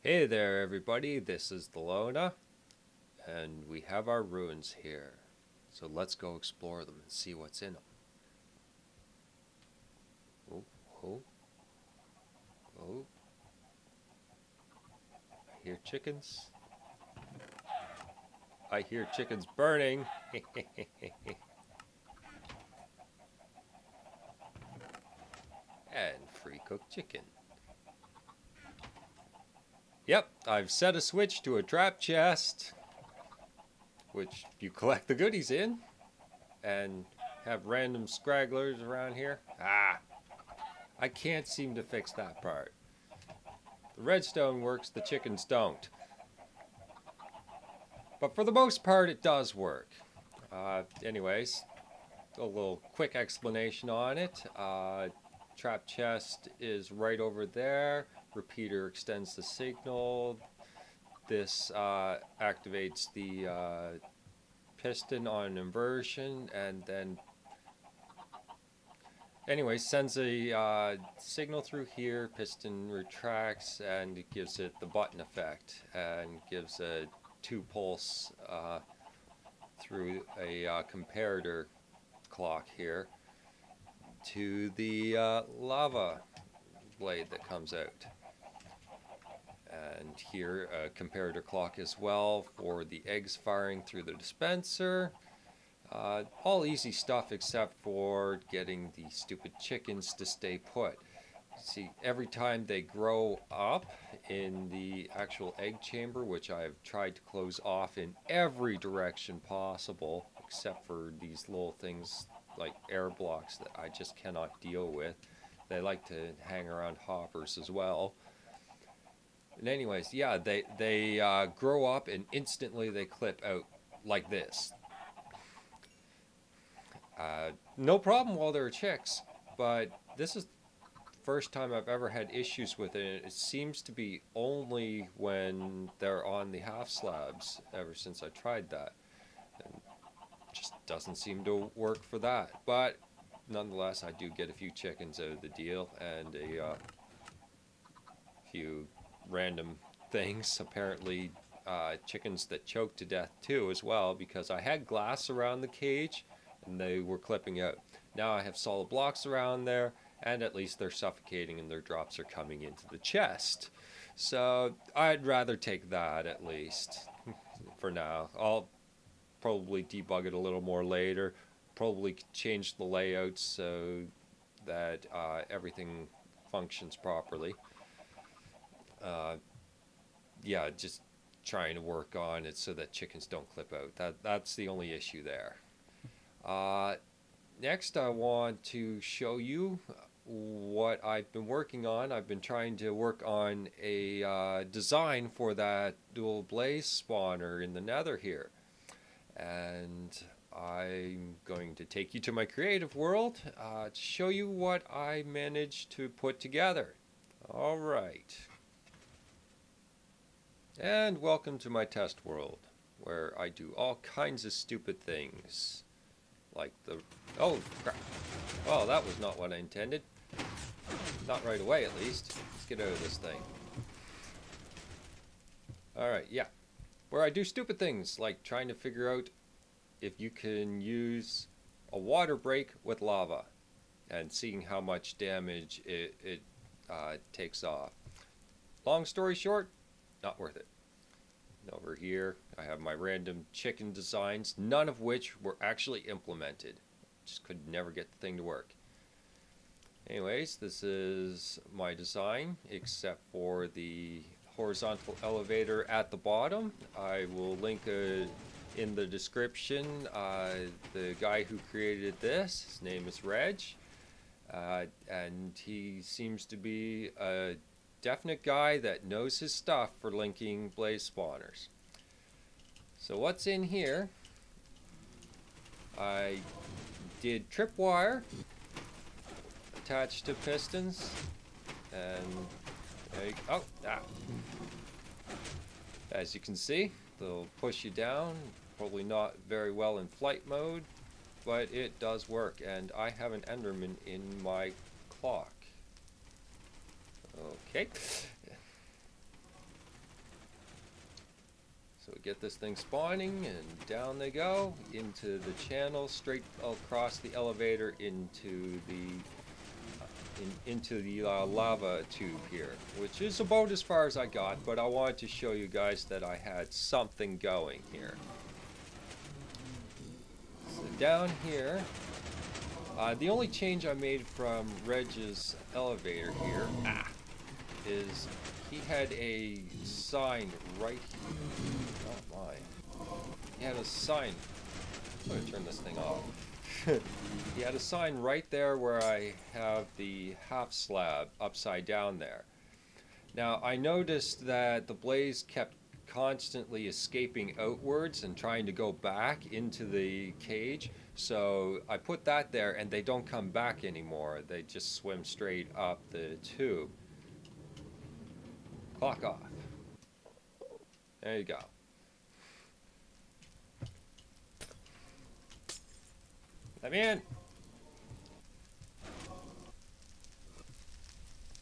Hey there, everybody. This is Thelona, and we have our ruins here. So let's go explore them and see what's in them. Oh, oh, oh. I hear chickens. I hear chickens burning. And free cooked chicken. Yep, I've set a switch to a trap chest, which you collect the goodies in, and have random scragglers around here. I can't seem to fix that part. The redstone works, the chickens don't. But for the most part, it does work. Anyways, a little quick explanation on it. Trap chest is right over there. Repeater extends the signal. This activates the piston on inversion, and then anyway, sends a signal through here. Piston retracts, and it gives it the button effect, and gives a 2 pulse through a comparator clock here to the lava blade that comes out. And here a comparator clock as well for the eggs firing through the dispenser. All easy stuff except for getting the stupid chickens to stay put. See, every time they grow up in the actual egg chamber, which I've tried to close off in every direction possible, except for these little things like air blocks that I just cannot deal with. They like to hang around hoppers as well. And anyways, yeah, they grow up and instantly they clip out like this. No problem while they're chicks, but this is first time I've ever had issues with it. It seems to be only when they're on the half slabs ever since I tried that. And just doesn't seem to work for that. But nonetheless, I do get a few chickens out of the deal and a few random things. Apparently chickens that choke to death too as well, because I had glass around the cage and they were clipping out. Now I have solid blocks around there, and at least they're suffocating and their drops are coming into the chest. So I'd rather take that at least for now. I'll probably debug it a little more later, probably change the layout so that everything functions properly. Yeah, just trying to work on it so that chickens don't clip out. That's the only issue there. Next, I want to show you what I've been working on. I've been trying to work on a design for that dual blaze spawner in the nether here. And I'm going to take you to my creative world to show you what I managed to put together. Alright. And welcome to my test world, where I do all kinds of stupid things. Like the... Oh, crap. Well, that was not what I intended. Not right away, at least. Let's get out of this thing. Alright, yeah. Where I do stupid things, like trying to figure out if you can use a water break with lava, and seeing how much damage it takes off. Long story short, not worth it. And over here, I have my random chicken designs, none of which were actually implemented. Just could never get the thing to work. Anyways, this is my design, except for the horizontal elevator at the bottom. I will link in the description the guy who created this. His name is Reg, and he seems to be a definite guy that knows his stuff for linking blaze spawners. So what's in here? I did tripwire attached to pistons, and as you can see, they'll push you down. Probably not very well in flight mode, but it does work, and I have an Enderman in my clock. Okay. get this thing spawning, and down they go into the channel, straight across the elevator into the lava tube here, which is about as far as I got, but I wanted to show you guys that I had something going here. So down here, the only change I made from Reg's elevator here is he had a sign right here. Oh my. He had a sign. I'm going to turn this thing off. He had a sign right there where I have the half slab upside down there. Now I noticed that the blaze kept constantly escaping outwards and trying to go back into the cage, so I put that there and they don't come back anymore. They just swim straight up the tube. Clock off. There you go. Let me in.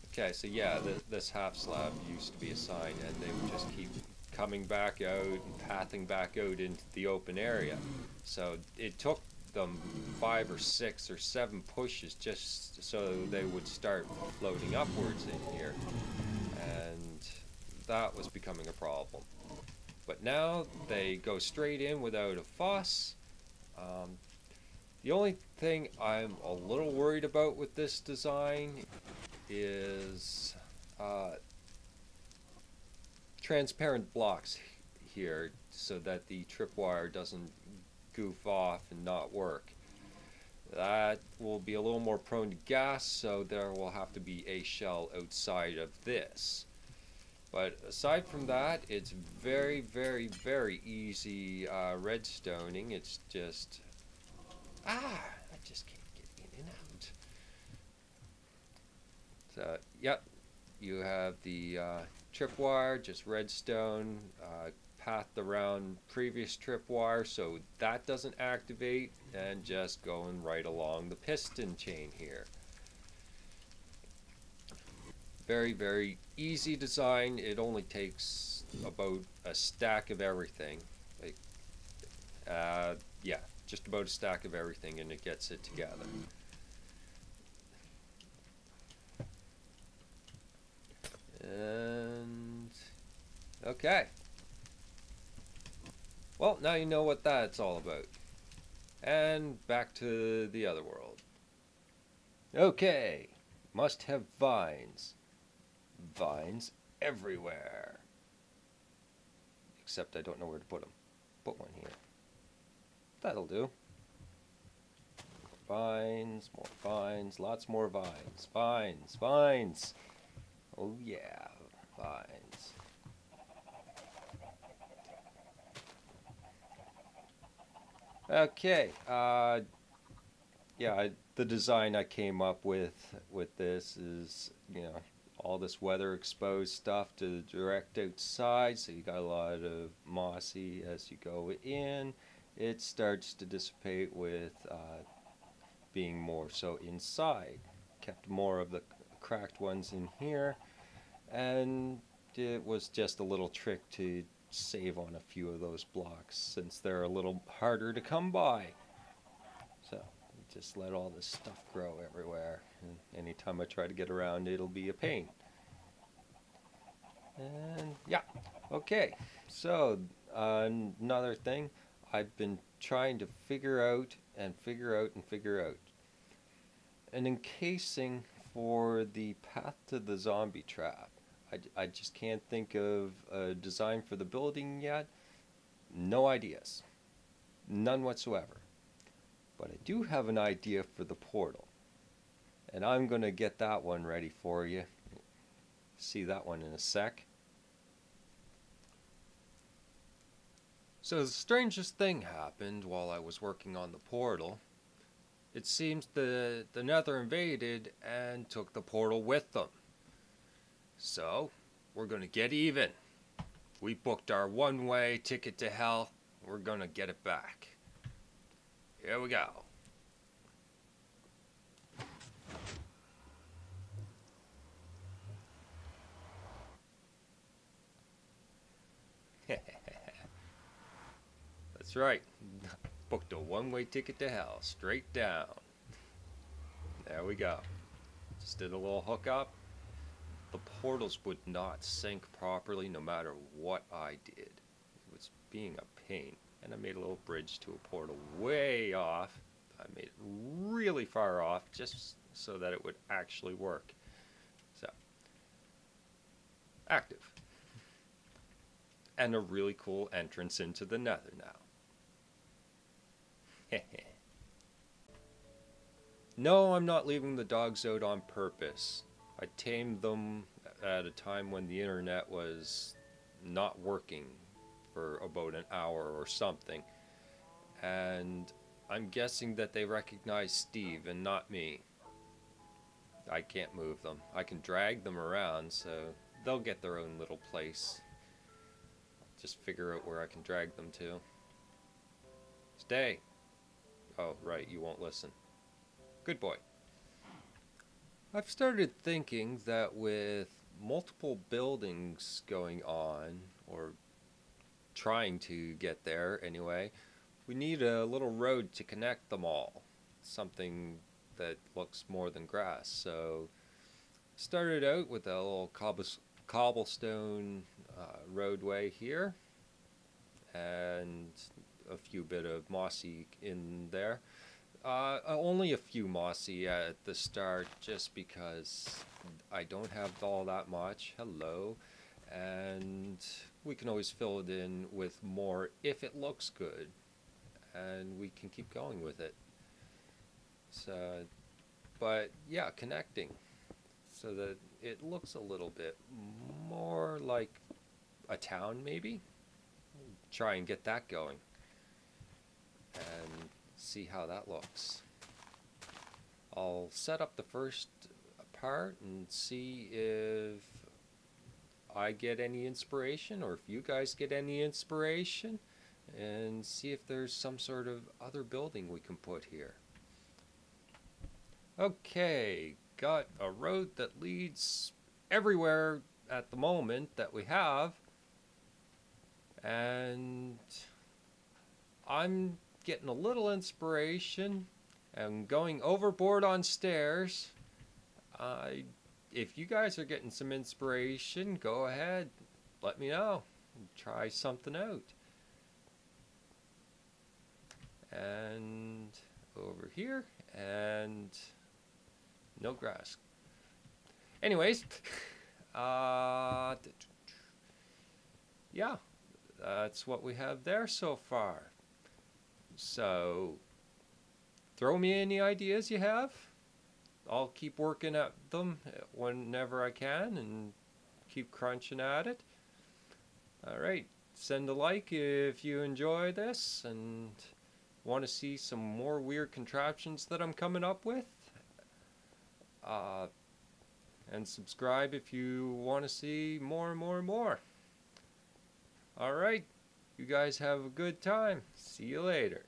Okay, so yeah, this half slab used to be a sign, and they would just keep coming back out and pathing back out into the open area. So it took them 5 or 6 or 7 pushes just so they would start floating upwards in here, and that was becoming a problem. But now they go straight in without a fuss. The only thing I'm a little worried about with this design is transparent blocks here, so that the tripwire doesn't goof off and not work. That will be a little more prone to gas, so there will have to be a shell outside of this. But aside from that, it's very, very, very easy redstoning. It's just... I just can't get in and out. So, yep, you have the tripwire, just redstone, pathed around previous tripwire so that doesn't activate, and just going right along the piston chain here. Very, very easy design. It only takes about a stack of everything. Like, yeah, just about a stack of everything, and it gets it together. And okay. Well, now you know what that's all about. And back to the other world. Okay, must have vines. Vines everywhere. Except I don't know where to put them. Put one here. That'll do. Vines, more vines, lots more vines. Vines, vines. Oh yeah, vines. Okay, yeah, the design I came up with this is, you know, all this weather exposed stuff to the direct outside, so you got a lot of mossy as you go in. It starts to dissipate with being more so inside. Kept more of the cracked ones in here, and it was just a little trick to save on a few of those blocks since they're a little harder to come by. So just let all this stuff grow everywhere, and anytime I try to get around it'll be a pain. And yeah, okay, so another thing I've been trying to figure out an encasing for the path to the zombie trap. I just can't think of a design for the building yet. No ideas. None whatsoever. But I do have an idea for the portal. And I'm going to get that one ready for you. See that one in a sec. So the strangest thing happened while I was working on the portal. It seems the Nether invaded and took the portal with them. So, we're gonna get even. We booked our one-way ticket to hell. We're gonna get it back. Here we go. That's right. Booked a one-way ticket to hell, straight down. There we go. Just did a little hookup. The portals would not sync properly no matter what I did. It was being a pain. And I made a little bridge to a portal way off. I made it really far off just so that it would actually work. So, active. And a really cool entrance into the nether now. No, I'm not leaving the dogs out on purpose. I tamed them at a time when the internet was not working for about an hour or something. And I'm guessing that they recognize Steve and not me. I can't move them. I can drag them around, so they'll get their own little place. Just figure out where I can drag them to. Stay. Oh, right, you won't listen. Good boy. I've started thinking that with multiple buildings going on, or trying to get there anyway, we need a little road to connect them all. Something that looks more than grass. So started out with a little cobblestone roadway here, and a few bit of mossy in there. Only a few mossy at the start, just because I don't have all that much. Hello. And we can always fill it in with more if it looks good, and we can keep going with it. So, but yeah, connecting so that it looks a little bit more like a town, maybe. Try and get that going and see how that looks. I'll set up the first part and see if I get any inspiration, or if you guys get any inspiration, and see if there's some sort of other building we can put here. Okay, got a road that leads everywhere at the moment that we have, and I'm getting a little inspiration and going overboard on stairs. If you guys are getting some inspiration, go ahead, let me know. Try something out. And over here, and no grass. Anyways, yeah, that's what we have there so far. So, throw me any ideas you have. I'll keep working at them whenever I can and keep crunching at it. Alright, send a like if you enjoy this and want to see some more weird contraptions that I'm coming up with. And subscribe if you want to see more and more and more. Alright, you guys have a good time. See you later.